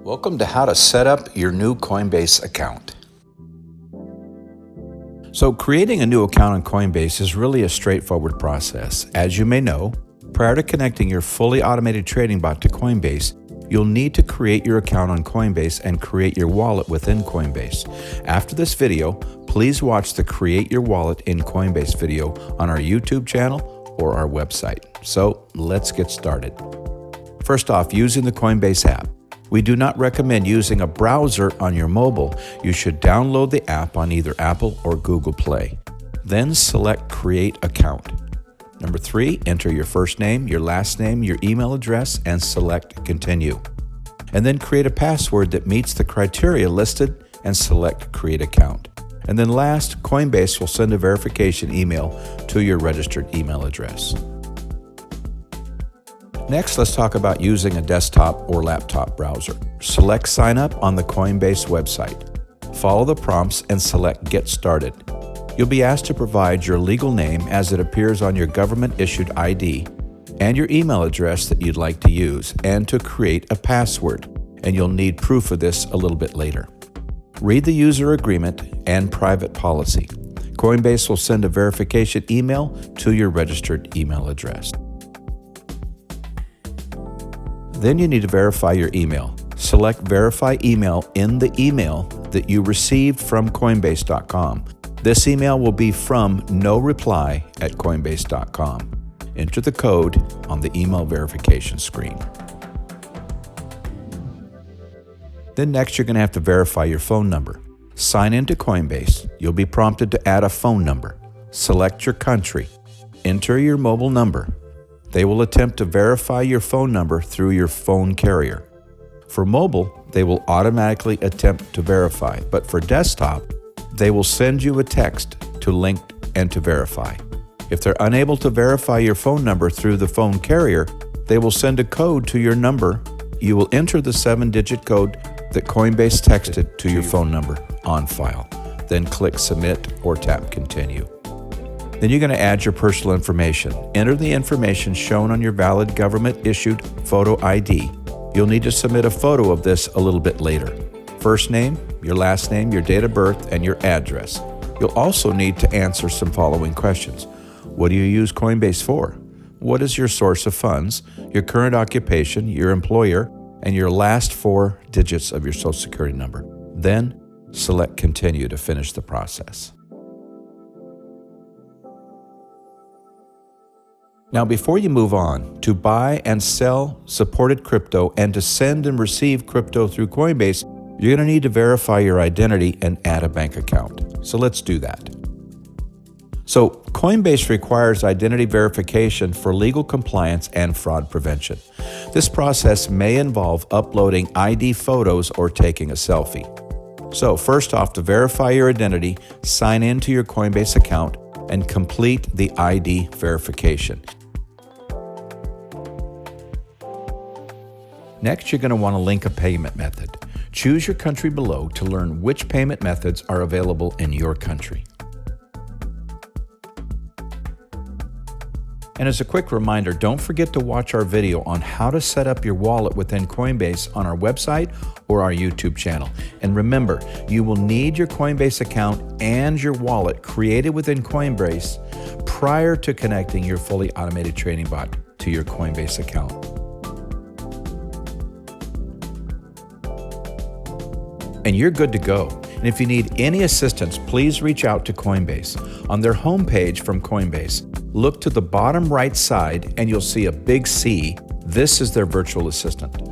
Welcome to how to set up your new Coinbase account. So creating a new account on Coinbase is really a straightforward process. As you may know, prior to connecting your fully automated trading bot to Coinbase, you'll need to create your account on Coinbase and create your wallet within Coinbase. After this video, please watch the Create Your Wallet in Coinbase video on our YouTube channel or our website. So let's get started. First off, using the Coinbase app. We do not recommend using a browser on your mobile. You should download the app on either Apple or Google Play. Then select Create Account. Number 3, enter your first name, your last name, your email address, and select Continue. And then create a password that meets the criteria listed and select Create Account. And then last, Coinbase will send a verification email to your registered email address. Next, let's talk about using a desktop or laptop browser. Select Sign Up on the Coinbase website. Follow the prompts and select Get Started. You'll be asked to provide your legal name as it appears on your government-issued ID and your email address that you'd like to use, and to create a password, and you'll need proof of this a little bit later. Read the user agreement and private policy. Coinbase will send a verification email to your registered email address. Then you need to verify your email. Select Verify Email in the email that you received from Coinbase.com. This email will be from noreply@coinbase.com. Enter the code on the email verification screen. Then next, you're going to have to verify your phone number. Sign into Coinbase. You'll be prompted to add a phone number. Select your country. Enter your mobile number. They will attempt to verify your phone number through your phone carrier. For mobile, they will automatically attempt to verify, but for desktop, they will send you a text to link and to verify. If they're unable to verify your phone number through the phone carrier, they will send a code to your number. You will enter the 7-digit code that Coinbase texted to your phone number on file. Then click Submit or tap Continue. Then you're going to add your personal information. Enter the information shown on your valid government-issued photo ID. You'll need to submit a photo of this a little bit later. First name, your last name, your date of birth, and your address. You'll also need to answer some following questions. What do you use Coinbase for? What is your source of funds? Your current occupation, your employer, and your last 4 digits of your Social Security number. Then select Continue to finish the process. Now, before you move on, to buy and sell supported crypto and to send and receive crypto through Coinbase, you're going to need to verify your identity and add a bank account. So let's do that. So Coinbase requires identity verification for legal compliance and fraud prevention. This process may involve uploading ID photos or taking a selfie. So first off, to verify your identity, sign into your Coinbase account and complete the ID verification. Next, you're going to want to link a payment method. Choose your country below to learn which payment methods are available in your country. And as a quick reminder, don't forget to watch our video on how to set up your wallet within Coinbase on our website or our YouTube channel. And remember, you will need your Coinbase account and your wallet created within Coinbase prior to connecting your fully automated trading bot to your Coinbase account. And you're good to go. And if you need any assistance, please reach out to Coinbase. On their homepage from Coinbase, look to the bottom right side and you'll see a big C. This is their virtual assistant.